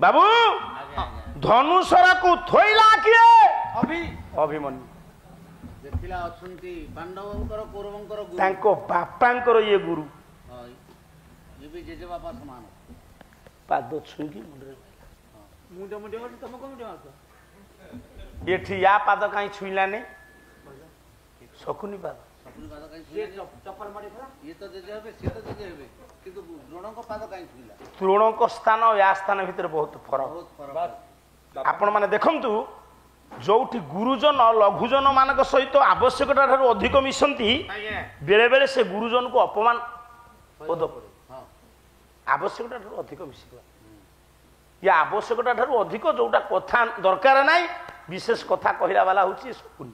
बाबू धनुषरा को थोइला किए अभिमन्यु देखिला अछंती पांडवंकर कौरवंकर गुरु तांको बापांकर ये गुरु ये भी जेजे बापा समान पाद छुंगी मुंडे मुंडे तुम को मुंडे मारतो एठी या पाद काई छुइला ने शकुनी पाद ये चप्पल मारी खरा ये तो जेजे हेबे से तो जेजे हेबे किंतु द्रोणक पाद काई छुइला द्रोणक स्थान और या स्थान भीतर बहुत फरक आपण माने देखंतु जोठी गुरुजन लघुजन मानक सहित आवश्यकता ठारू अधिक मिसंती बेले बेले से गुरुजन को अपमान पद पड़े आवश्यकता ठारू अधिक मिसिला या आवश्यकता ठारू अधिक जोटा कथा दरकार नाही विशेष कथा कहला वाला होची शकुनी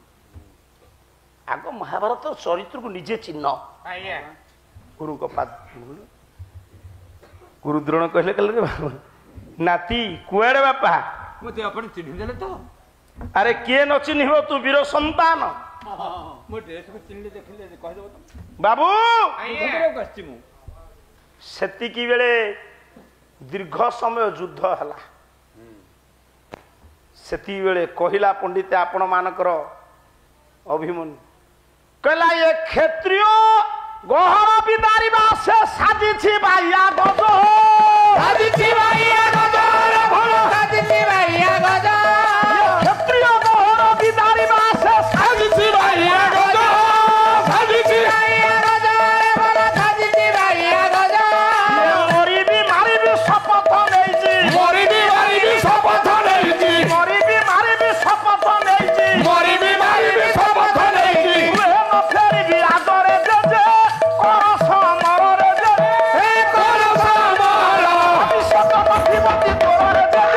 आगो महाभारत चरित्र को निजे चिन्ह गुरु को पाद गुरु द्रोण कहले कहले नाती कुआड़े बापा मते अपन चिन्ह देले तो अरे किए न चिन्ह तू वीर संतान मो ड्रेस को चिन्ह देखले कह देबो तो बाबू कस्ती मु सेति की बेले दीर्घ समय युद्ध हला सेति बेले कहिला पंडित आपण मानकर अभिमन्यु कहला ये क्षत्रिय गहर बिदारी से साजी छी भाइया गजो साजी छी भाइया गजो भलो साजी छी भाइया गजो क्षत्रिय गहर बिदारी से साजी छी भाइया गजो साजी छी भाइया गजो भलो साजी छी भाइया गजो मोरी भी मारी भी शपथ नहीं जी मोरी भी मारी भी शपथ नहीं जी मोरी भी मारी भी शपथ नहीं जी मोरी भी मारी भी शपथ नहीं जी फेरी भी आगरे जे कर समर रे जे हे कर समर अभिषेक मतिमति तोर जे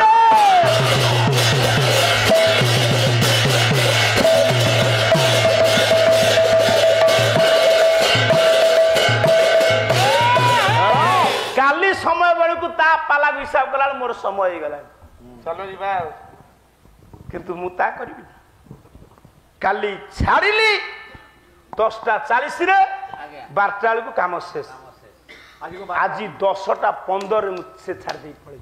काली समय बेलू ता पाला हिसाब कला मोर समय गला चलो जीवा किंतु मु ता करबी काली छाड़िली 10:40 रे 12टा को काम शेष आज 10:15 से छाड़ दे पड़े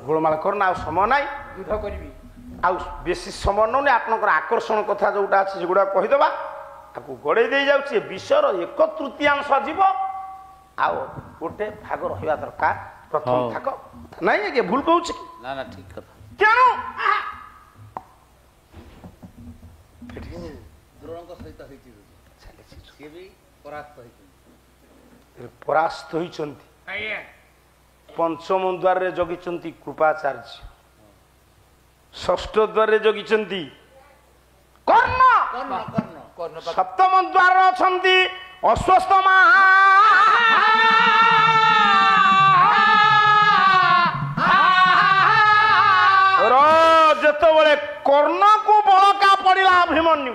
गोलमाल करना समय ना युद्ध करबी आ बेसी समय नौने आपनकर आकर्षण कथा जोटा अछि सेगुडा कहिदबा ताकू गड़े दे जाउछि विषयर 1/3 जीव आ गोटे भाग रहिबा दरकार प्रथम भाग नहीं के भूल कहूछि ना ना ठीक कथा केनु द्रोणक सहित होइछि से भी परास्त होइछि परास्त होइछन्ति पंचम द्वार रे जगिछन्ति कृपाचार्य षष्ठ द्वार रे जगिछन्ति कर्ण कर्ण कर्ण कर्ण सप्तम द्वार रे अछन्ति अश्वत्थामा जेतबले कर्ण को बळका पड़िला अभिमन्यु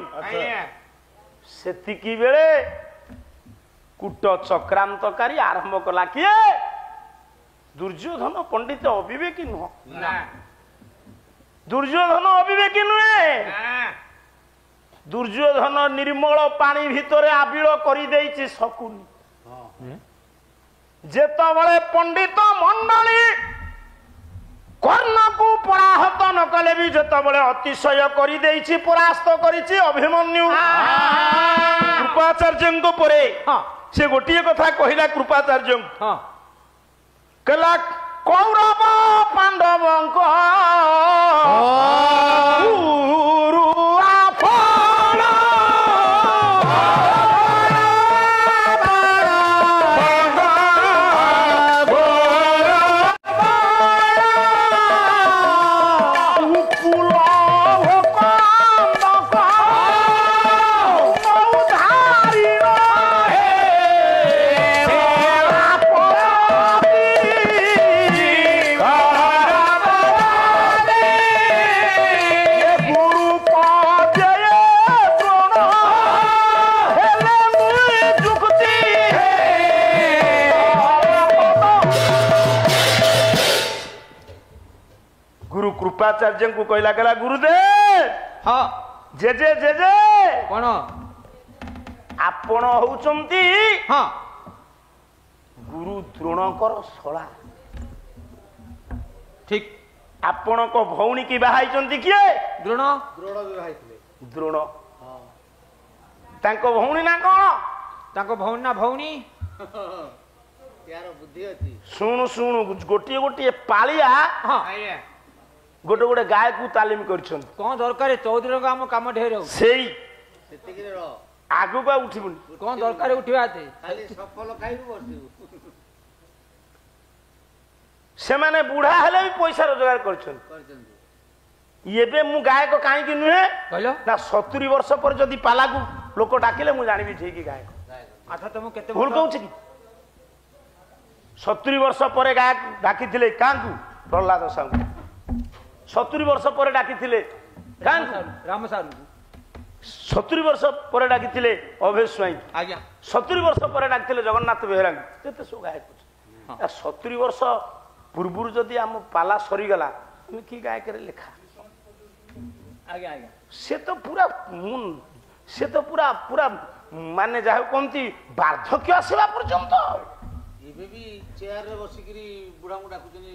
सेतिकी बेले कूट चक्रांतकारी आरंभ कला किए दुर्योधन पंडित अविवेकी नुह दुर्योधन अविवेकी नुहे दुर्योधन निर्मल पानी भितरे आबिल करि देइछि शकुनी जेतबले पंडित मंडली कर्ण को पराहत न कले भी जेतबले अतिशय करि देइछि परास्त करिछि अभिमन्यु कृपाचार्य को परे से गोटिए कथा कहिला कृपाचार्य कला कौरव पांडवंक गुरु आपण कृपाचार्य को कहला गला गुरुदेव हाँ जे जे जे जे कौन आपण होउचंती हाँ गुरु द्रोणकर शला ଠିକ ଆପଣଙ୍କ ଭଉଣୀ କି ବାହା ହେଇଛନ୍ତି କିଏ? ଦ୍ରୋଣ ଦ୍ରୋଣ ବିବାହ ହେଇଥିଲେ। ଦ୍ରୋଣ। ହଁ ତାଙ୍କ ଭଉଣୀ ନା କଣ? ତାଙ୍କ ଭଉଣୀ ନା ଭଉଣୀ ୟାର ବୁଦ୍ଧି ଅଛି। ଶୁଣୁ ଶୁଣୁ ଗୋଟିଏ ଗୋଟିଏ ପାଳିଆ ହଁ ଆଜ୍ଞା ଗୋଟେ ଗୋଟେ ଗାୟକୁ ତାଲିମ କରିଛନ୍ତି। କଣ ଦରକାର ଚୌଧୁରୀଙ୍କ ଆମ କାମ ଢେର ହଉ ସେଇ ସେତିକିରେ ରହ। ଆଗକୁ ଆଉ ଉଠିବୁନି। କଣ ଦରକାର ଉଠିବା ଏତେ ଖାଲି ସଫଲ ଖାଇବୁ ବସିବୁ। ସେମାନେ ବୁଢା ହେଲେ ବି ପଇସା ରୋଜଗାର କରିଛନ୍ତି। କରିଛନ୍ତି। ଏବେ ମୁଁ ଗାୟକ କାହିଁକି ନୁହେଁ କହିଲ ନା 70 ବର୍ଷ ପରେ ଯଦି ପାଲାକୁ ଲୋକ ଡାକିଲେ ମୁଁ ଜାଣିବି ଠିକ ଗାୟକ। ଆଚ୍ଛା ତମକୁ କେତେ ଭୁଲ କହୁଛି କି? 70 ବର୍ଷ ପରେ ଗାୟକ ଡାକିଥିଲେ କାହାକୁ? ପ୍ରହ୍ଲାଦ ସାହୁ। 70 ବର୍ଷ ପରେ ଡାକିଥିଲେ କାହାକୁ? ରାମ ସାରୁ 70 ବର୍ଷ ପରେ ଡାକିଥିଲେ ଅଭୟ ସ୍ୱାଇଁ। ଆଜ୍ଞା 70 ବର୍ଷ ପରେ ଡାକିଥିଲେ ଜଗନ୍ନାଥ ବେହେରାଙ୍କୁ। କେତେ ସବୁ ଗାୟକ ଅଛନ୍ତି। 70 ବର୍ଷ ପୂର୍ବରୁ ଯଦି ଆମ ପାଲା ସରିଗଲା ଆମେ କି ଗାୟକରେ ଲେଖା? ଆଜ୍ଞା ଆଜ୍ଞା ସେ ତ ପୁରା ପୁରା ମାନେ ଯାହା କହନ୍ତି ବାର୍ଦ୍ଧକ୍ୟ ଆସିବା ପର୍ଯ୍ୟନ୍ତ। ଏବେ ବି ଚେୟାରରେ ବସିକିରି ବୁଢାଙ୍କୁ ଡାକୁଛନ୍ତି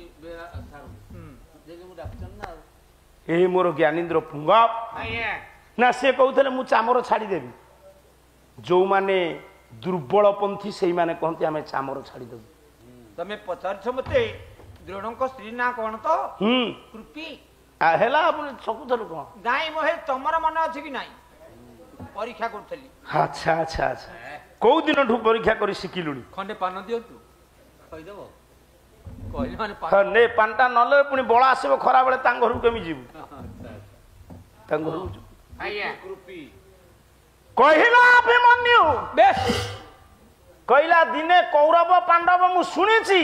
ମୁଁ ଡାକୁଛନ୍ତି ନା ଆଉ। ଏ ମୋର ଜ୍ଞାନୀନ୍ଦ୍ର ପୁଙ୍ଗ ଆଜ୍ଞା ନା ସେ କହୁଥିଲେ ମୁଁ ଚାମର ଛାଡ଼ିଦେବି। ଯୋଉମାନେ ଦୁର୍ବଳପନ୍ଥୀ ସେଇମାନେ କହନ୍ତି ଆମେ ଚାମର ଛାଡ଼ିଦେବୁ। ତମେ ପଚାରୁଛ ମତେ ଦ୍ରୋଣଙ୍କ ସ୍ତ୍ରୀ ନା କଣ ତ? କୃପି। ହେଲା ଆପଣ ଚକୁଥଲୁ କଣ? ନାଇଁ ମୋ ତମର ମନେ ଅଛି କି ନାଇଁ? ପରୀକ୍ଷା କରୁଥିଲି। ଆଚ୍ଛା ଆଚ୍ଛା ଆଚ୍ଛା କୋଉ ଦିନଠୁ ପରୀକ୍ଷା କରି ଶିଖିଲୁଣି? ଖଣ୍ଡେ ପାନ ଦିଅନ୍ତୁ କହିଦେବ। କହିଲେ ମାନେ ନେ ପାନଟା ନଲେ ପୁଣି ବଳ ଆସିବ ଖରା ବେଳେ ତାଙ୍କ ଘରକୁ କେମିତି ଯିବୁ? ତାଙ୍କ ଘରକୁ ଯିବୁ। ଆଜ୍ଞା କୃପି କହିଲା ଅଭିମନ୍ୟୁ ବେଶ କହିଲା ଦିନେ କୌରବ ପାଣ୍ଡବ ମୁଁ ଶୁଣିଛି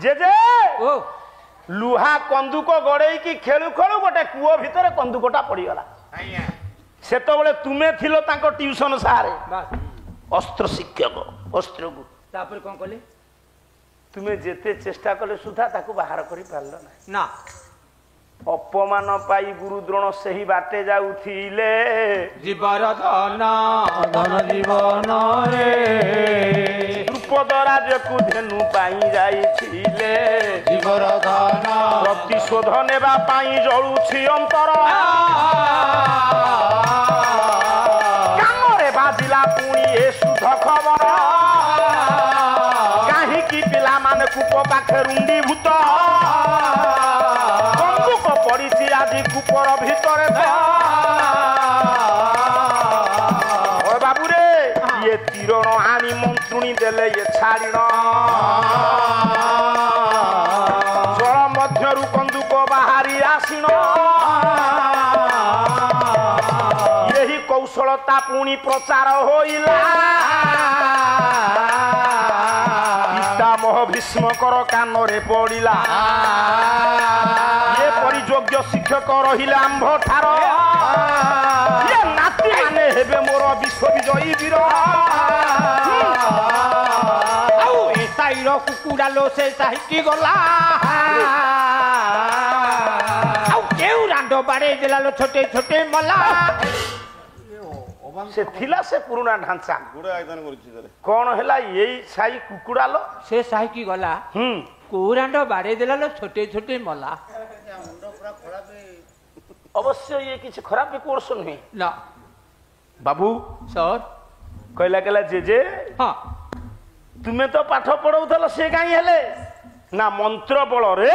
ଯେ ଓ ଲୁହା କନ୍ଦୁକ ଗଡେଇକି ଖେଳୁ ଖେଳୁ ଗୋଟେ କୂଅ ଭିତରେ କନ୍ଦୁକଟା ପଡିଗଲା। ଆଜ୍ଞା ସେତେବେଳେ ତୁମେ ଥିଲ ତାଙ୍କ ଟିଉସନ ସାରେ ବାସ୍ ଅସ୍ତ୍ର ଶିକ୍ଷକ ଅସ୍ତ୍ରକୁ। ତାପରେ କଣ କଲେ? ତୁମେ ଯେତେ ଚେଷ୍ଟା କଲେ ସୁଦ୍ଧା ତାକୁ ବାହାର କରି ପାରିଲ ନାହିଁ। ନା ଅପମାନ ପାଇ ଗୁରୁ ଦ୍ରୋଣ ସେହି ବାଟେ ଯାଉଥିଲେ। ଜୀବର ଧନ ଧନ ଜୀବନରେ ଦ୍ରୁପଦ ରାଜକୁ ଧେନୁ ପାଇଁ ଯାଇଥିଲେ। ଜୀବର ଧନ ପ୍ରତିଶୋଧ ନେବା ପାଇଁ ଜଳୁଛି ଅନ୍ତର। କାନରେ ବାଜିଲା ପୁଣି ଏ ଶୁଦ୍ଧ ଖବର। କାହିଁକି ପିଲାମାନେ କୂପ ପାଖେ ରୁଣ୍ଡିଭୂତ। ବନ୍ଧୁକ ପଡିଛି ଆଜି କୂପର ଭିତରେ। ବାବୁରେ ଇଏ ତୀରଣ ଆଣି ମନ୍ତ୍ରୁଣି ଦେଲେ ଇଏ ଛାଡ଼ିଣ। ଜଳ ମଧ୍ୟରୁ କନ୍ଦୁକ ବାହାରି ଆସିଣ। ଏହି କୌଶଳତା ପୁଣି ପ୍ରଚାର ହୋଇଲା। ପିତାମହ ଭୀଷ୍ମକର କାନରେ ପଡିଲା। ଏପରି ଯୋଗ୍ୟ ଶିକ୍ଷକ ରହିଲେ ଆମ୍ଭଠାର। ଏ ନାତି ମାନେ ହେବେ ମୋର ବିଶ୍ୱବିଜୟୀ ବୀର। ଆଉ ଏ ସାଇର କୁକୁଡ଼ା ଲୋ ସେ ସାହିକି ଗଲା। ଆଉ କେଉଁ ରାଣ୍ଡ ବାଡେଇ ଦେଲା ଲୋ ଛୋଟେ ଛୋଟେ ମଲା। ସେ ଥିଲା ସେ ପୁରୁଣା ଢାଞ୍ଚା। କଣ ହେଲା ଏଇ ସାଇ କୁକୁଡ଼ା ଲ ସେ ସାହିକି ଗଲା। କୋଉ ରାଣ୍ଡ ବାଡେଇ ଦେଲା ଲୋ ଛୋଟେ ଛୋଟେ ମଲା। ମୁଣ୍ଡ ପୁରା ଖରାପ। ଅବଶ୍ୟ ଇଏ କିଛି ଖରାପ କୋର୍ସ ନୁହେଁ। ନା ବାବୁ ସର୍ କହିଲା ଜେଜେ ହଁ ତୁମେ ତ ପାଠ ପଢଉଥିଲ ସେ କାହିଁ ହେଲେ ନା ମନ୍ତ୍ର ବଳରେ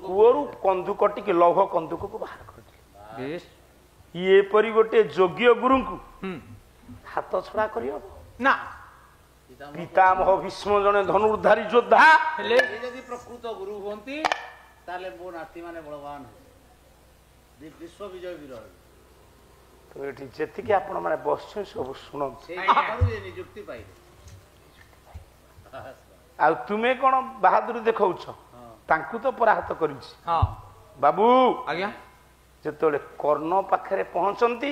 କୂଅରୁ କନ୍ଦୁକ ଟିକେ ଲୌହ କନ୍ଦୁକକୁ ବାହାର କରିଥିଲେ। ଏପରି ଗୋଟେ ଯୋଗ୍ୟ ଗୁରୁଙ୍କୁ ହାତ ଛଡା କରିହବ ନା। ପିତାମହ ଭୀଷ୍ମ ଜଣେ ଧନୁର୍ଧାରୀ ଯୋଦ୍ଧା ହେଲେ ଯଦି ପ୍ରକୃତ ଗୁରୁ ହୁଅନ୍ତି ତାହେଲେ ମୋ ନାତି ମାନେ ବଳବାନ ବିଶ୍ୱବିଜୟ ବୀର। ତ ଏଠି ଯେତିକି ଆପଣ ମାନେ ବସିଛନ୍ତି ସବୁ ଶୁଣନ୍ତୁ। ନିଯୁକ୍ତି ପାଇଲେ। ଆଉ ତୁମେ କଣ ବାହାଦୁରୀ ଦେଖାଉଛ? ତାଙ୍କୁ ତ ପରାହତ କରିଛି। ହଁ ବାବୁ ଆଜ୍ଞା ଯେତେବେଳେ କର୍ଣ୍ଣ ପାଖରେ ପହଞ୍ଚନ୍ତି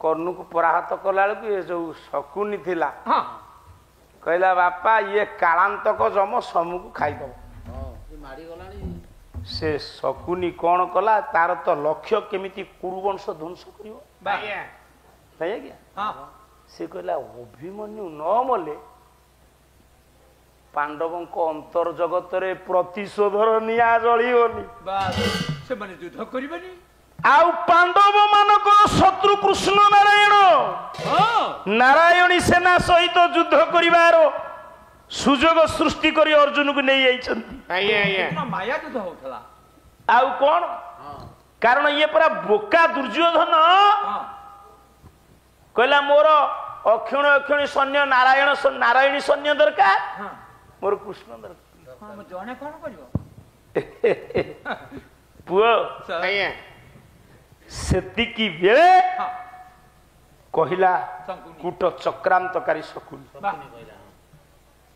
କର୍ଣ୍ଣକୁ ପରାହତ କଲା ବେଳକୁ ଏ ଯୋଉ ଶକୁନି ଥିଲା ହଁ କହିଲା ବାପା ଇଏ କାଳାନ୍ତକ ଜମ ସମୁକୁ ଖାଇଦବ। ମାଡ଼ିଗଲାଣି। ସେ ଶକୁନି କଣ କଲା ତାର ତ ଲକ୍ଷ୍ୟ କେମିତି କୁରୁବଂଶ ଧ୍ୱଂସ କରିବ। ଆଜ୍ଞା ଆଜ୍ଞା ହଁ ସେ କହିଲା ଅଭିମନ୍ୟୁ ନ ମଲେ ପାଣ୍ଡବଙ୍କ ଅନ୍ତର ଜଗତରେ ପ୍ରତିଶୋଧର ନିଆଁ ଜଳିବନି। ସେମାନେ ଯୁଦ୍ଧ କରିବେନି। ଆଉ ପାଣ୍ଡବ ମାନଙ୍କର ଶତ୍ରୁ କୃଷ୍ଣ ନାରାୟଣ ନାରାୟଣୀ ସେନା ସହିତ ଯୁଦ୍ଧ କରିବାର ସୁଯୋଗ ସୃଷ୍ଟି କରି ଅର୍ଜୁନକୁ ନେଇ ଯାଇଛନ୍ତି। ମାୟା ଯୁଦ୍ଧ ହଉଥିଲା। ଆଉ କଣ କାରଣ ଇଏ ପରା ବୋକା ଦୁର୍ଯ୍ୟୋଧନ କହିଲା ମୋର ଅକ୍ଷଣ ଅକ୍ଷଣୀ ସୈନ୍ୟ ନାରାୟଣୀ ସୈନ୍ୟ ଦରକାର, ମୋର କୃଷ୍ଣ ଦରକାର। ଜଣେ କଣ କରିବ ପୁଅ? ସେତିକି ବେଳେ କହିଲା କୂଟ ଚକ୍ରାନ୍ତକାରୀ ଶକୁନି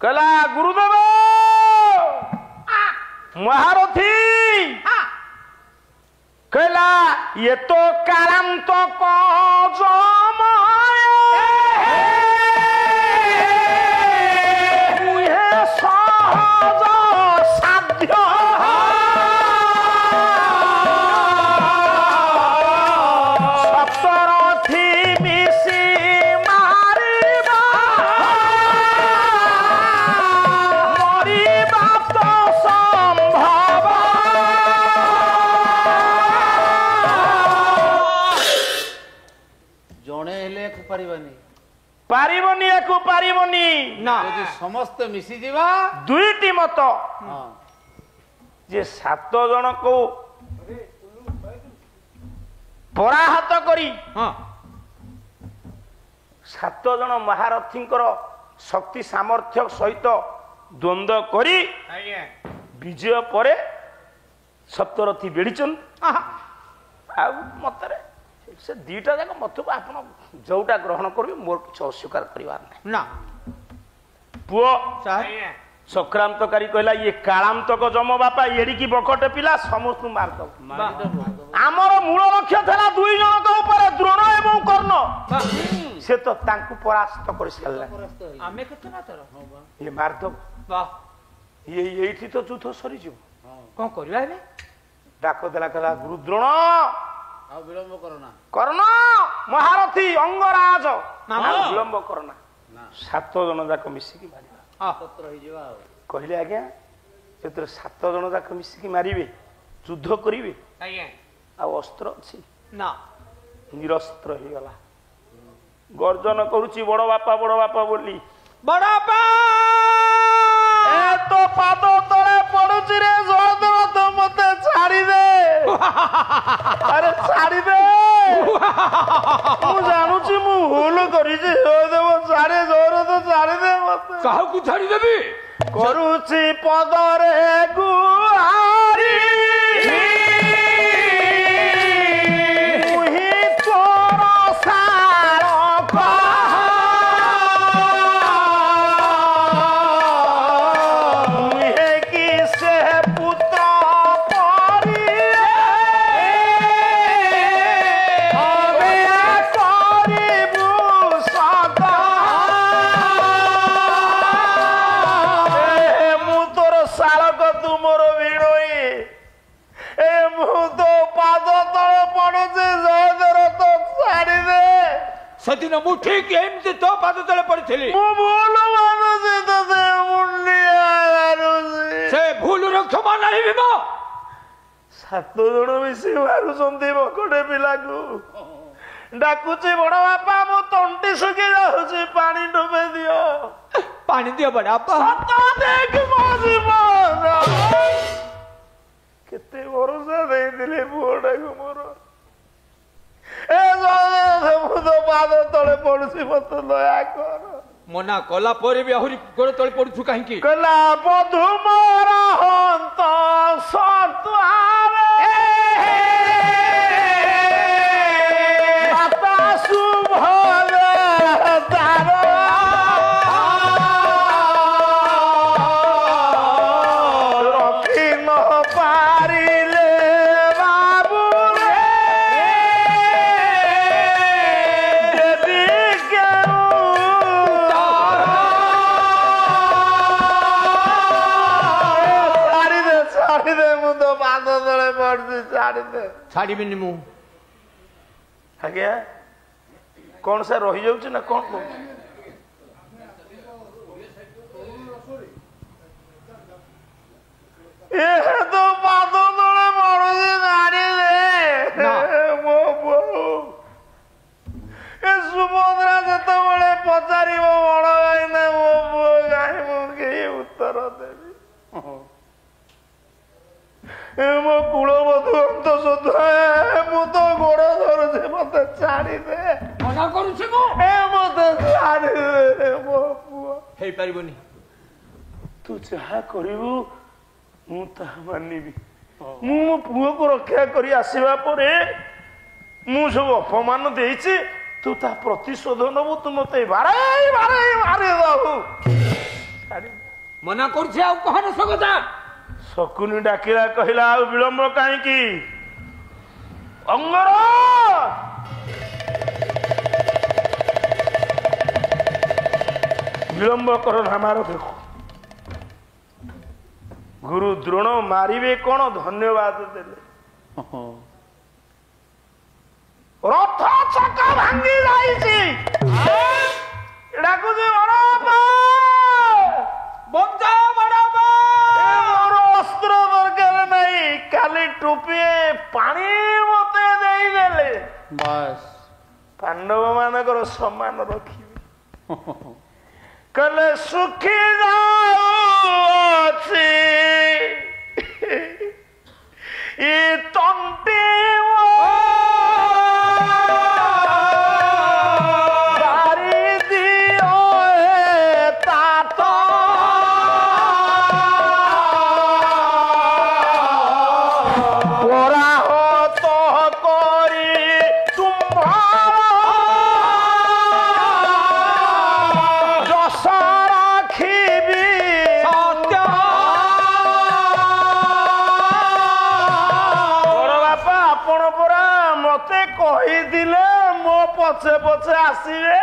କହିଲା ଗୁରୁଦେବ ମହାରଥୀ କହିଲା ଇଏ ତ କାଳାନ୍ତ ସହଜ ସାଧ୍ୟ ସପ୍ତରଥୀ ମିଶି ମାରିବା ମରିବା ତ ସମ୍ଭବ। ଜଣେ ହେଲେ ପାରିବାନି ପାରିବନି ୟାକୁ ପାରିବନି ନା। ଯଦି ସମସ୍ତେ ମିଶିଯିବା ଦୁଇଟି ମତ ଯେ 7 ଜଣକୁ ପରାହତ କରି 7 ଜଣ ମହାରଥୀଙ୍କର ଶକ୍ତି ସାମର୍ଥ୍ୟ ସହିତ ଦ୍ୱନ୍ଦ୍ୱ କରି ବିଜୟ ପରେ ସପ୍ତରଥୀ ବେଢିଛନ୍ତି। ଆଉ ମତରେ ସେ ଦିଟା ଯାକ ମତକୁ ଆପଣ ଯୋଉଟା ଗ୍ରହଣ କରିବେ ମୋର କିଛି ଅସ୍ୱୀକାର କରିବାର ନାହିଁ ନା। ପୁଅ ଚକ୍ରାନ୍ତକାରୀ କହିଲା ଇଏ କାଳାନ୍ତକ ଜମ ବାପା ଏଡ଼ିକି ବକଟେ ପିଲା ସମସ୍ତଙ୍କୁ ମାରିଦବ। ଆମର ମୂଳ ଲକ୍ଷ୍ୟ ଥିଲା 2 ଜଣଙ୍କ ଉପରେ ଦ୍ରୋଣ ଏବଂ କର୍ଣ୍ଣ, ସେ ତ ତାଙ୍କୁ ପରାସ୍ତ କରି ସାରିଲା। ଆମେ କେତେ ନା ତର ଇଏ ମାରିଦବ, ଇଏ ଏଇଠି ତ ଯୁଦ୍ଧ ସରିଯିବ। କଣ କରିବା ଏବେ? ଡାକ ଦେଲା କହିଲା ଗୁରୁ ଦ୍ରୋଣ ଆଉ ବିଳମ୍ବ କରନା, କର୍ଣ୍ଣ ମହାରଥୀ ଅଙ୍ଗରାଜ ବିଳମ୍ବ କରନା, 7 ଜଣ ଯାକ ମିଶିକି ମାରିବା। ହେଇଯିବା ଆଉ କହିଲେ ଆଜ୍ଞା ସେଥିରେ 7 ଜଣ ଯାକ ମିଶିକି ମାରିବେ, ଯୁଦ୍ଧ କରିବେ, ଆଉ ଅସ୍ତ୍ର ଅଛି ନା? ନିରସ୍ତ୍ର ହେଇଗଲା। ଗର୍ଜନ କରୁଛି ବଡ ବାପା ବୋଲି। ବଡ ବାପା ଏ ତ ପାଦ ତଳେ ପଡୁଛି ରେ ଜୟଦେବ, ତ ମତେ ଛାଡିଦେ। ଆରେ ଛାଡିଦେ, ମୁଁ ଜାଣୁଛି ମୁଁ ଭୁଲ କରିଛି। ଜୟଦେବ ଛାଡେ, ଜୟରଥ ଛାଡିଦେ ମତେ। କାହାକୁ ଛାଡିଦେବି? କରୁଛି ପଦରେ ଗୁହାରି ମୁହିଁ ତୋର ସାରକ ମୁହେ କି ସେ ପୁତ୍ର ପରି ଏବେ କରିବୁ ସଦା। ମୁଁ ତୋର ସାଳକ, ତୁ ମୋର ଭିଣୋଇ, ଏ ମୁଁ ତୋ ପାଦ ତଳେ ପଡୁଛି, ଜୟଦେବ ତ ଛାଡିଦେ। ସେଦିନ ମୁଁ ଠିକ ଏମିତି ତୋ ପାଦ ତଳେ ପଡିଥିଲି। ମୁଁ ଭୁଲ ମାନୁଛି, ତତେ ମୁଣ୍ଡିଆ ମାରୁଛି। ସେ ଭୁଲର କ୍ଷମା ନାହିଁ ଭୀମ। 7 ଜଣ ମିଶି ମାରୁଛନ୍ତି ବକଟେ ପିଲାକୁ। ଡାକୁଛି ବଡ ବାପା, ମୋ ତଣ୍ଟି ଶୁଖି ଯାଉଛି, ପାଣି ଡୁବେ ଦିଅ। ପାଣି ଦିଅ ବଡ ବାପା। ଦେଖ ମୋ ଜୀବନ କେତେ ଭରସା ଦେଇଥିଲି ପୁଅଟାକୁ ମୋର। ଏ ମୁଁ ତ ପାଦ ତଳେ ପଡୁଛି, ମତେ ଦୟା କର। ମନା କଲା ପରେ ବି ଆହୁରି ଗୋଡ ତଳେ ପଡୁଛୁ କାହିଁକି? କହିଲା ବଧୁ ମୋର ହନ୍ତ ସତ୍ୱାରେ ମାତା ଶୁଭରେ ତାର ରଖି ନ ପାରିଲେ ବାବୁ ଦେବି କେଉଁ ଛାଡିଦେ, ମୁଁ ତ ପାଦ ତଳେ ପଡୁଛି, ଛାଡିଦେ। ଛାଡିବିନି ମୁଁ। ଆଜ୍ଞା କଣ ସେ ରହିଯାଉଛି ନା କଣ କହୁଛି? ମୋ କୁଳବଧୁ ଅନ୍ତ ଶୋଧ ମୁଁ ତ ଗୋଡ ଧରୁଛି ମତେ ଛାଡ଼ିଦେ ମନା କରୁଛି ମୁଁ ମତେ ଛାଡ଼ିଦେ ମୋ ପୁଅ ହେଇପାରିବନି ତୁ ଯାହା କରିବୁ ମୁଁ ତାହା ମାନିବି ମୁଁ ମୋ ପୁଅକୁ ରକ୍ଷା କରି ଆସିବା ପରେ ମୁଁ ସବୁ ଅପମାନ ଦେଇଛି ତୁ ତା ପ୍ରତିଶୋଧ ନବୁ ତୁ ମତେ ବାରେ ଦବୁ ମନା କରୁଛି ଆଉ କହନ ସେ କଥା ଶକୁନି ଡାକିଲା କହିଲା ଆଉ ବିଳମ୍ବ କାହିଁକି ଅଙ୍ଗର ବିଳମ୍ବ କର ନା ମାର ଦେଖ ଗୁରୁ ଦ୍ରୋଣ ମାରିବେ କଣ ଧନ୍ୟବାଦ ଦେଲେ ରଥ ଚକ ଭାଙ୍ଗି ଯାଇଛି ଡାକୁଛି ମୋର ଅସ୍ତ୍ର ଦରକାର ନାହିଁ କାଲି ଟୋପିଏ ପାଣି ମତେ ଦେଇଦେଲେ ବାସ୍ ପାଣ୍ଡବ ମାନଙ୍କର ସମ୍ମାନ ରଖିବି କହିଲେ ସୁଖୀ ଯାଉଛି ଇ ତଣ୍ଟି ପଛେ ପଛେ ଆସିବେ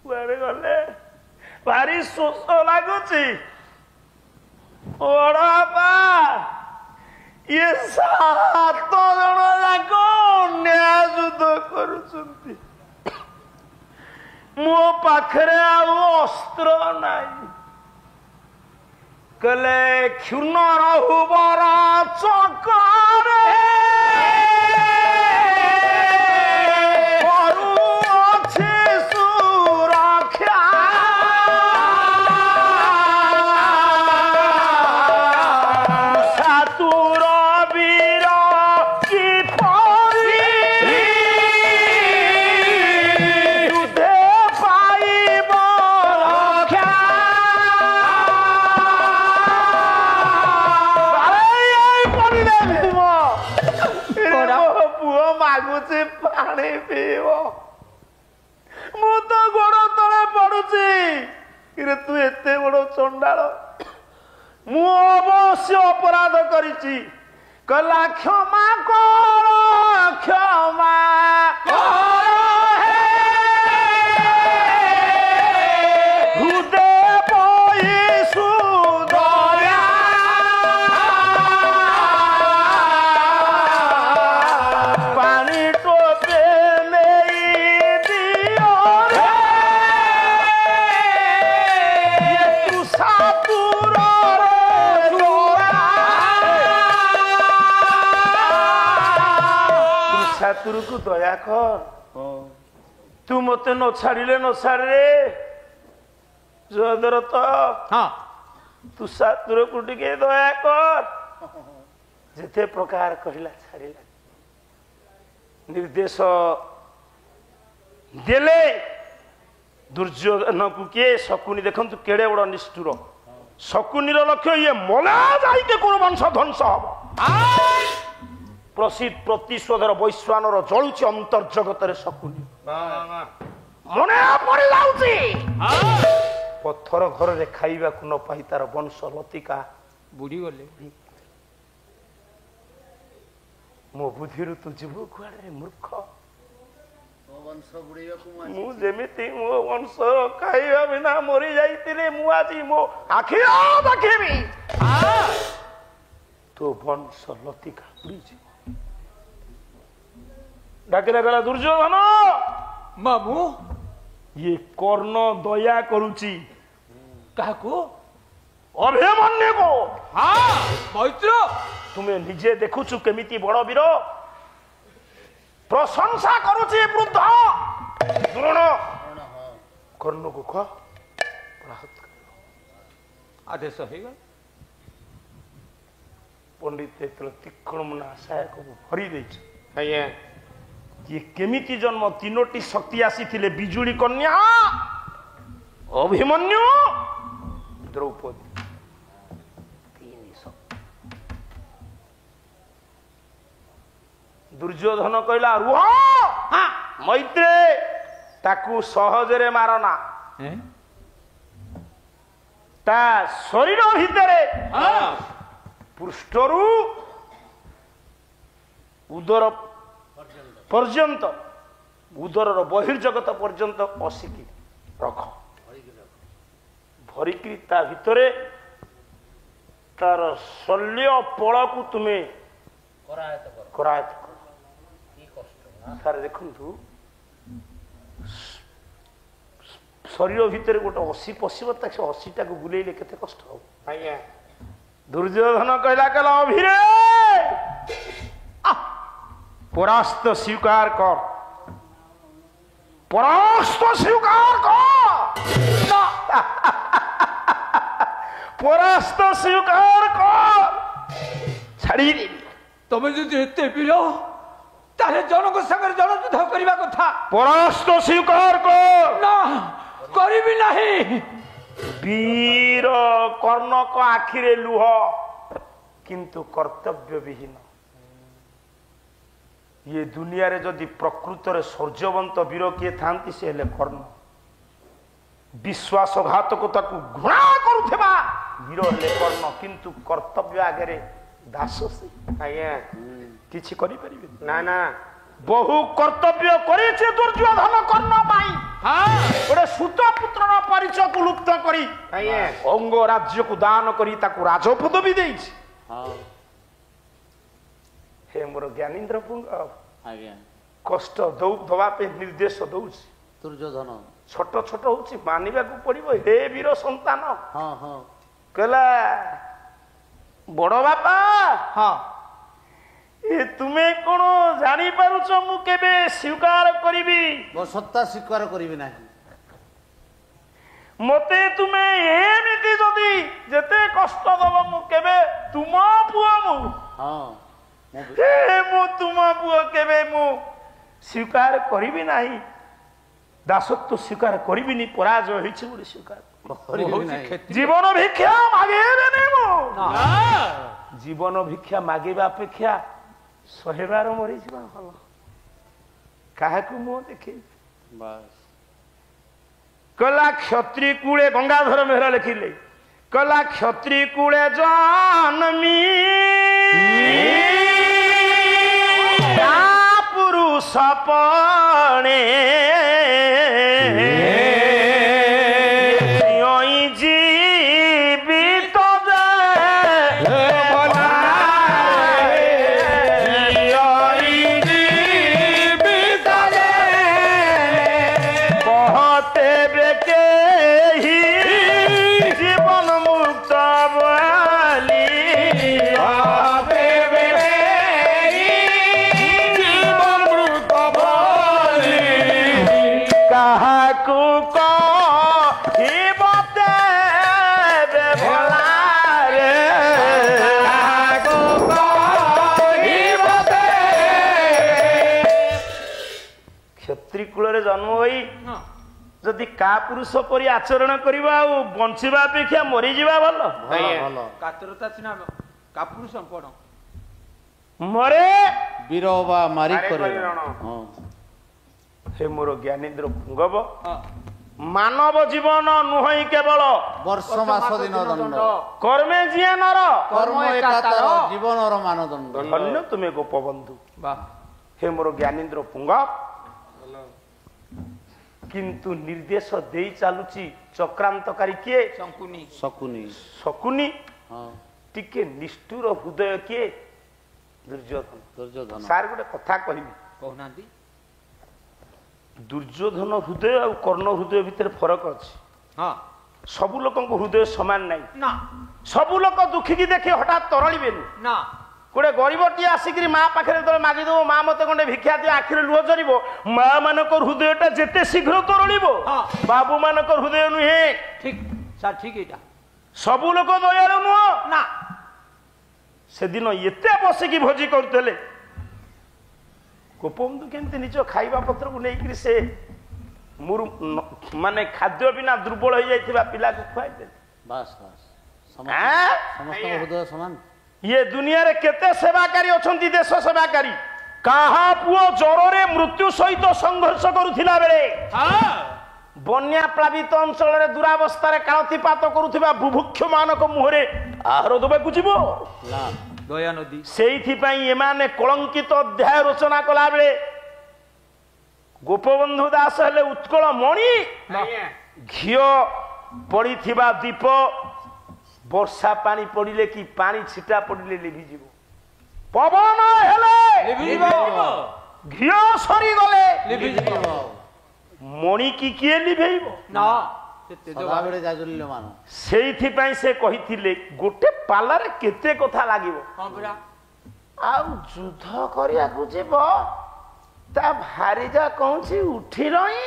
କୁଆଡେ ଗଲେ ଭାରି ଶୋଷ ଲାଗୁଛି ବଡବାପା ଇଏ 7 ଜଣ ଯାକ ନ୍ୟାୟ ଯୁଦ୍ଧ କରୁଛନ୍ତି ମୋ ପାଖରେ ଆଉ ଅସ୍ତ୍ର ନାହିଁ କହିଲେ କ୍ଷୁର୍ଣ୍ଣ ରହୁବର ଚକରେ ପାଣି ପିଇବ ମୁଁ ତ ଗୋଡ ତଳେ ପଡୁଛି ତୁ ଏତେ ବଡ ଚଣ୍ଡାଳ ମୁଁ ଅବଶ୍ୟ ଅପରାଧ କରିଛି କହିଲା କ୍ଷମା କର କୁ ଦୟା କର ତୁ ମତେ ନ ଛାଡ଼ିଲେ ଜୟଦ୍ରଥ ତୁ ଶାସ୍ତ୍ରକୁ ଟିକେ ଦୟା କର ଯେତେ ପ୍ରକାର କହିଲା ଛାଡ଼ିଲା ନିର୍ଦ୍ଦେଶ ଦେଲେ ଦୁର୍ଯ୍ୟୋଧନକୁ କିଏ ଶକୁନି ଦେଖନ୍ତୁ କେଡେ ବଡ ନିଷ୍ଠୁର ଶକୁନିର ଲକ୍ଷ୍ୟ ଇଏ ମଲା ଯାଇକି କୋଉ ବଂଶ ଧ୍ୱଂସ ହବ ପ୍ରତିଶୋଧର ବୈଶ୍ୱାନର ଜଳୁଛି ଅନ୍ତର୍ଜଗତରେ ଶକୁନି ମନେ ପଡି ଯାଉଛି ପଥର ଘରରେ ଖାଇବାକୁ ନ ପାଇ ତାର ବଂଶ ଲତିକା ବୁଡିଗଲେ ମୋ ବୁଦ୍ଧିରୁ ତୁ ଯିବୁ କୁଆଡେ ମୂର୍ଖ ମୁଁ ଯେମିତି ମୋ ବଂଶ ଖାଇବା ବିନା ମରି ଯାଇଥିଲେ ମୁଁ ଆଜି ମୋ ଆଖି ଦେଖିବି ତୋ ବଂଶ ଲତିକା ବୁଡିଯିବ ଡାକିଲା ଗଲା ଦୁର୍ଯ୍ୟୋଧନ ମାମୁ ଇଏ କର୍ଣ୍ଣ ଦୟା କରୁଛି କାହାକୁ ଅଭିମନ୍ୟୁକୁ ମୈତ୍ର ତୁମେ ନିଜେ ଦେଖୁଛୁ କେମିତି ବଡ ବୀର ପ୍ରଶଂସା କରୁଛି ବୃଦ୍ଧ ଦ୍ରୋଣ କର୍ଣ୍ଣକୁ ଆଦେଶ ହେଇଗଲା पंडित तीक्ष्ण मुना सहायक भरी दे ये केमिति जन्म तीनोटी शक्ति आसी बिजुली कन्या अभिमन्यु द्रौपदी तीन शक्ति दुर्योधन कहला रुह मैत्रे ताकू सहजरे मारना ता शरीर भितरे पृष्ठरू उदर पर्यंत उदर बहिर्जगत पर्यंत असिकी रख भरिकी ता भितरे तार शल्य पल को तुम्हें करायत कर सारे देखु शरीर भितर गोटे असी पशिब तक असीटा को बुलेले केते कष्ट हो दुर्योधन कहला कहला अभिरे परास्त स्वीकार कर परास्त स्वीकार कर परास्त स्वीकार कर छाड़ी तमे जदि एते वीर ताले जनक संगे जन युद्ध करबा कथा परास्त स्वीकार कर ना करिबि नाही वीर कर्णक आखिरे लुह किंतु कर्तव्य विहीन ये दुनिया रे जदि प्रकृत रे शौर्यवंत वीर किए थांती से हेले कर्ण विश्वासघातकता को घृणा करुथबा वीर हेले कर्ण किंतु कर्तव्य आगे दास से आया किछि करि परिबे ना ना बहु कर्तव्य करेছে दुर्योधन कर्ण पाई हां ओरे सुत पुत्रर परिचय को लुप्त करी अंग राज्य को दान करी ताकू राजपदवी देइछि हां हे मोर ज्ञानेन्द्र पुंग आज्ञा कष्ट दवा पे निर्देश दउछि दुर्योधन छोट छोट होछि मानिबा को पड़िबो हे वीर संतान हां हां कहला बड़ बापा हां ए तुमे कोन जानी पारुछ मु केबे स्वीकार करिबी वो सत्ता स्वीकार करिबी नाही मते तुमे एमिति जदी जते कष्ट दब मु केबे तुम पुआ मु हां हे मु तुम पुआ केबे मु स्वीकार करिबी नाही दासत्व स्वीकार करिबी नि पराजय हिछि बोली स्वीकार जीवन भिक्षा मागेबे नै मु जीवन भिक्षा मागेबा अपेक्षा 100 बार मरी जीवा भल काहाकू मो देखे बस कला क्षत्रिय कूले गंगाधर मेहरा लिखिले कला क्षत्रिय कूले जन्मी पुरुष पणे जीवित जन्म होई जदि का पुरुष परि आचरण करबा आ बंचिबा अपेक्षा मरी जीवा भल कातरता छिना का पुरुष पड़ मरे वीरवा मारी करे हां हे मोर ज्ञानेन्द्र पुंगव मानव जीवन नुहई केवल वर्ष मास दिन दंड कर्मे जिए नर कर्म एकातर जीवनर मानदंड धन्य तुमे गोपबंधु वाह हे मोर ज्ञानेन्द्र पुंगव किंतु निर्देश दे चलुची चक्रांतकारी किए शकुनी शकुनी शकुनी हां टिके निष्ठुर हृदय किए दुर्योधन दुर्योधन सार गोटे कथा कहबी कहनांती दुर्योधन हृदय और कर्ण हृदय भितर फरक अछि हां सबु लोक हृदय समान नहीं ना सबु लोक दुखी की देखि हठात तरलिबेनी ना गोटे गरीबटी आसिक माँ पाखे जो मागिदेव माँ मत गंडे भिक्षा दियो आखिर लुह जरिब माँ मान हृदयटा जिते शीघ्र तरलिब बाबू मान हृदय नुहे ठीक सर ठीक एटा सबु लोक दयालु नुह ना ସେଦିନ ଏତେ ବସିକି ଭୋଜି କରୁଥିଲେ ଗୋପବନ୍ଧୁ କେମିତି ନିଜ ଖାଇବା ପତ୍ରକୁ ନେଇକରି ସେ ମାନେ ଖାଦ୍ୟ ବିନା ଦୁର୍ବଳ ହେଇଯାଇଥିବା ପିଲାକୁ ଖୁଆଇଦେଲେ। ବାସ୍ ବାସ୍ ସମସ୍ତଙ୍କ ହୃଦୟ ସମାନ। ଇଏ ଦୁନିଆରେ କେତେ ସେବାକାରୀ ଅଛନ୍ତି ଦେଶ ସେବାକାରୀ। କାହା ପୁଅ ଜ୍ୱରରେ ମୃତ୍ୟୁ ସହିତ ସଂଘର୍ଷ କରୁଥିଲା ବେଳେ ବନ୍ୟା ପ୍ଲାବିତ ଅଞ୍ଚଳରେ ଦୁରାବସ୍ଥାରେ କାଳତିପାତ କରୁଥିବା ବୁଭୁକ୍ଷ ମାନଙ୍କ ମୁହଁରେ ଆହାର ଦେବାକୁ ଯିବ ଦୟା ନଦୀ। ସେଇଥିପାଇଁ ଏମାନେ କଳଙ୍କିତ ଅଧ୍ୟାୟ ରଚନା କଲା ବେଳେ ଗୋପବନ୍ଧୁ ଦାସ ହେଲେ ଉତ୍କଳ ମଣି। ଘିଅ ପଡିଥିବା ଦୀପ ବର୍ଷା ପାଣି ପଡିଲେ କି ପାଣି ଛିଟା ପଡିଲେ ଲିଭିଯିବ। ପବନ ହେଲେ ଘିଅ ସରିଗଲେ ମଣି କି କିଏ ଲିଭେଇବ? ସେଇଥିପାଇଁ ସେ କହିଥିଲେ ଗୋଟେ ପାଲାରେ କେତେ କଥା ଲାଗିବ। ଆଉ ଯୁଦ୍ଧ କରିବାକୁ ଯିବ ତା ଭାରିଜା କହୁଛି ଉଠିଲଇଁ।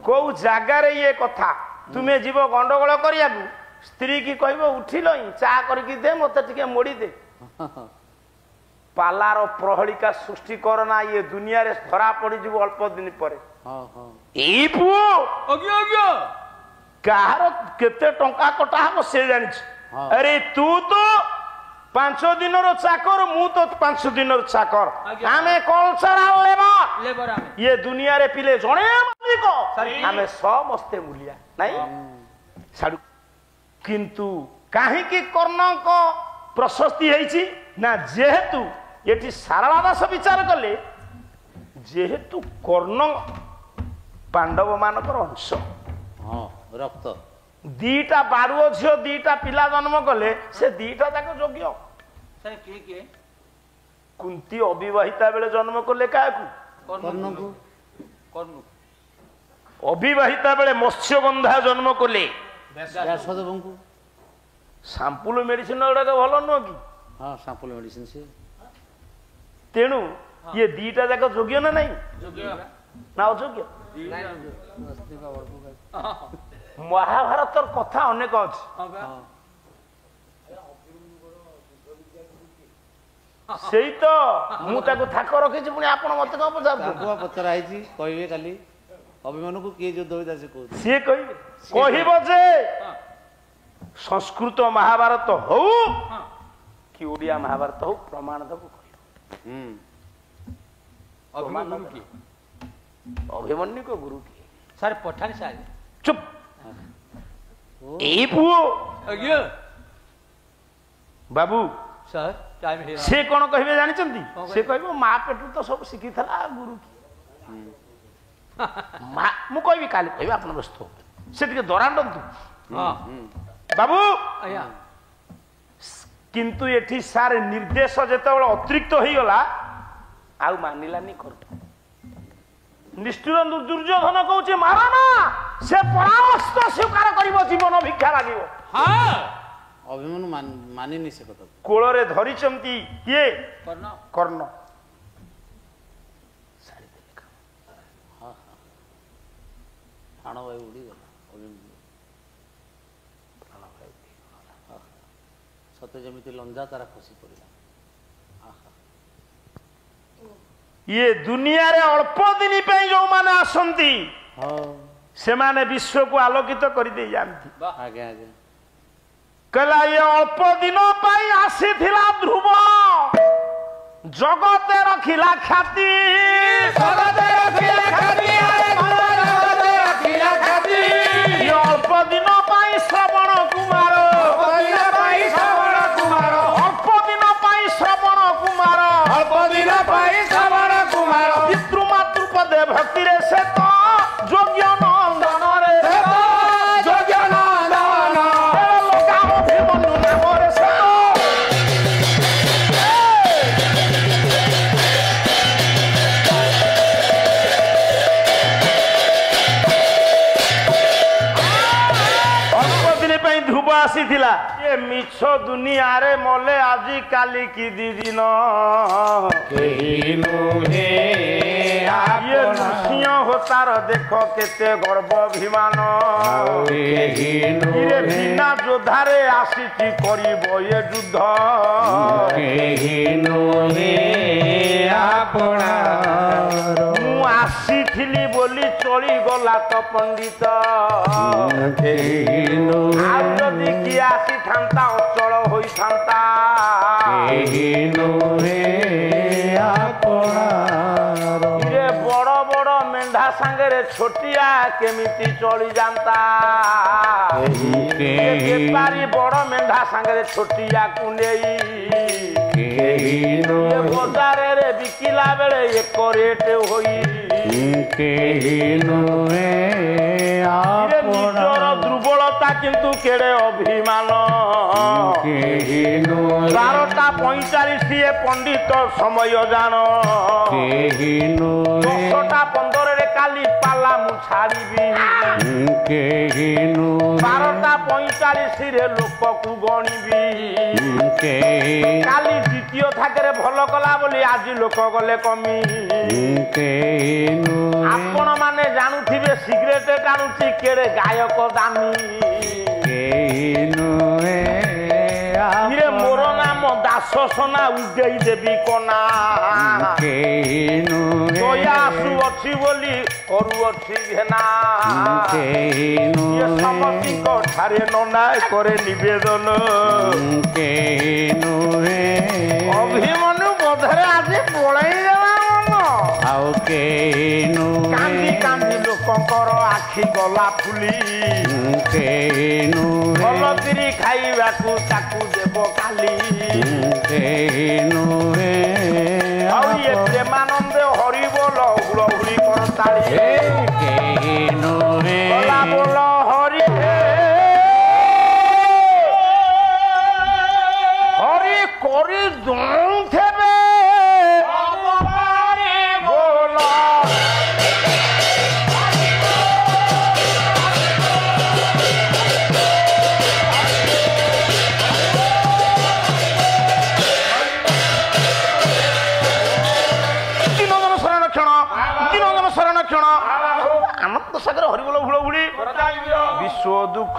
କୋଉ ଜାଗାରେ ଇଏ କଥା? ତୁମେ ଯିବ ଗଣ୍ଡଗୋଳ କରିବାକୁ ସ୍ତ୍ରୀ କି କହିବ ଉଠିଲଇଁ ଚା କରିକି ଦେ ମତେ ଟିକେ ମୋଡି ଦେ। ପାଲାର ପ୍ରହଳିକା ସୃଷ୍ଟି କରନା ଇଏ ଦୁନିଆରେ ଧରା ପଡିଯିବ ଅଳ୍ପ ଦିନ ପରେ। ଏଇ ପୁଅ କାହାର କେତେ ଟଙ୍କା କଟା ହବ ସେ ଜାଣିଛି। ଆରେ ତୁ ତ 5 ଦିନର ଚାକର ମୁଁ ତ 5 ଦିନର ଚାକର। ଆମେ କଲଚରାଲ ଲେବର। ଇଏ ଦୁନିଆରେ ପିଲେ ଜଣେ ମାଲିକ ଆମେ ସମସ୍ତେ ମୂଲିଆ ନାଇଁ ଛାଡୁ। କିନ୍ତୁ କାହିଁକି କର୍ଣ୍ଣଙ୍କ ପ୍ରଶସ୍ତି ହେଇଛି ନା ଯେହେତୁ ଏଠି ସାରଳା ଦାସ ବିଚାର କଲେ ଯେହେତୁ କର୍ଣ୍ଣ ପାଣ୍ଡବ ମାନଙ୍କର ଅଂଶ ରକ୍ତ। ଦିଟା ବାରୁଅ ଝିଅ ଦିଟା ପିଲା ଜନ୍ମ କଲେ ସେ ଦିଟା ଯାକ ଯୋଗ୍ୟ। କୁନ୍ତୀ ଅବିବାହିତା ବେଳେ ଜନ୍ମ କଲେ କାହାକୁ? ଅବିବାହିତା ବେଳେ ମତ୍ସ୍ୟଗନ୍ଧା ଜନ୍ମ କଲେ ବ୍ୟାସଦେବଙ୍କୁ। ସାମ୍ପୁଲ ମେଡିସିନ ଗୁଡାକ ଭଲ ନୁହଁ କି? ହଁ ସାମ୍ପୁଲ ମେଡିସିନ ସେ। ତେଣୁ ଇଏ ଦିଟା ଯାକ ଯୋଗ୍ୟ ନା ନାଇଁ ନା ଅଯୋଗ୍ୟ? ମହାଭାରତର କଥା ଅନେକ ଅଛି। ସେଇ ତ ମୁଁ ତାକୁ ଥାକ ରଖିଛି ପୁଣି ଆପଣ ମତେ କଣ ପଚରା ହେଇଛି କହିବେ କାଲି ଅଭିମନ୍ୟୁକୁ କିଏ ଯୁଦ୍ଧ ହୋଇଥିଲା ସେ କହୁଛି। ସିଏ କହିବେ କହିବ ଯେ ସଂସ୍କୃତ ମହାଭାରତ ହଉ କି ଓଡିଆ ମହାଭାରତ ହଉ ପ୍ରମାଣ ଦବ କହିବ। ଅଭିମନ୍ୟୁ को गुरु किए सर पठान साहब चुप। एई पुओ बाबू सर टाइम है से कोन कहबे जानि चंदी से कहबो मा पेटु तो सब सिखी थला गुरु की मा मु कहबी काली कहबी आपन व्यस्त से ଟିକେ दरांडंतु हां बाबू आया किंतु एठी सार निर्देश जेतेबेले अतिरिक्त होई गला आउ मानिलानी कर निष्ठुर दुर्योधन कहूचे मारना से परास्त स्वीकार करिवो जीवन भिक्षा लागिवो। हां अभिमन्यु मानिनी से कथा कोଳରେ ଧରିଛନ୍ତି କିଏ? କର୍ଣ୍ଣ। ପ୍ରାଣବାୟୁ ଉଡ଼ିଗଲା ସତେ ଯେମିତି ଲଞ୍ଜା ତାରା ଖସି ପଡ଼ିଲା। ये दुनिया रे अल्प दिन पे जो माने आसंती से माने विश्व को आलोकित कर दे जानती। आगे आगे कला ये अल्प दिनों पाई आसी थिला ध्रुव जगते रखिला ख्याति ये अल्प दिनों पाई श्रवण कुमार अल्प दिनों पाई श्रवण कुमार पितृमातृपदे भक्ति रे से तो योग्य नंदन रे योग्य नंदन लोकाम भीमनु नाम रे से अल्प दिन पे ध्रुव आसी थिला ये मिछ दुनिया रे मले आजी काली की दी दिन केही नुहे ये नृसिंह होतार देख केते गर्व अभिमान इरे बिना जोधारे आसीची करिब ये युद्ध मु आसीथिली बोली चली गला तो पंडित जदि किए आसी था अचल हो बड़ बड़ मेढा सांगे छोटिया केमिति चली जाता बेपारी बड़ मेढा सांगे छोटिया को नहीं बजार रे बिकिला बेले एक रेट होई निजर दुर्बलता किंतु केड़े अभिमान 12:45 ये पंडित समय जान 10:15 रे काली पाला मु छाड़बी 12:45 रे लोक को गणिबी काली द्वितीय थाकरे भल कला बोली आज लोक गले कमी आपण माने जानुथिबे सिगरेट टाणुची केड़े गायक दामी मोर नाम दास सोना उगेई देवी कना दया आसु अच्छी बोली करू अच्छी घेना ये समस्ती ठारे नना करे निवेदन अभिमन्यु मधुरे आज पलई देवा मन कांदी कांदी लोकंकर आखि गला फुली भलकिरी खाइबाकू ताकू देव काली ये प्रेमानंद हरि बोल हुड़हुड़ी करताली बोला बोल हरि हरि करी दौथेबे आनंद सागर हरिबोल हुड़हुड़ी विश्व दुख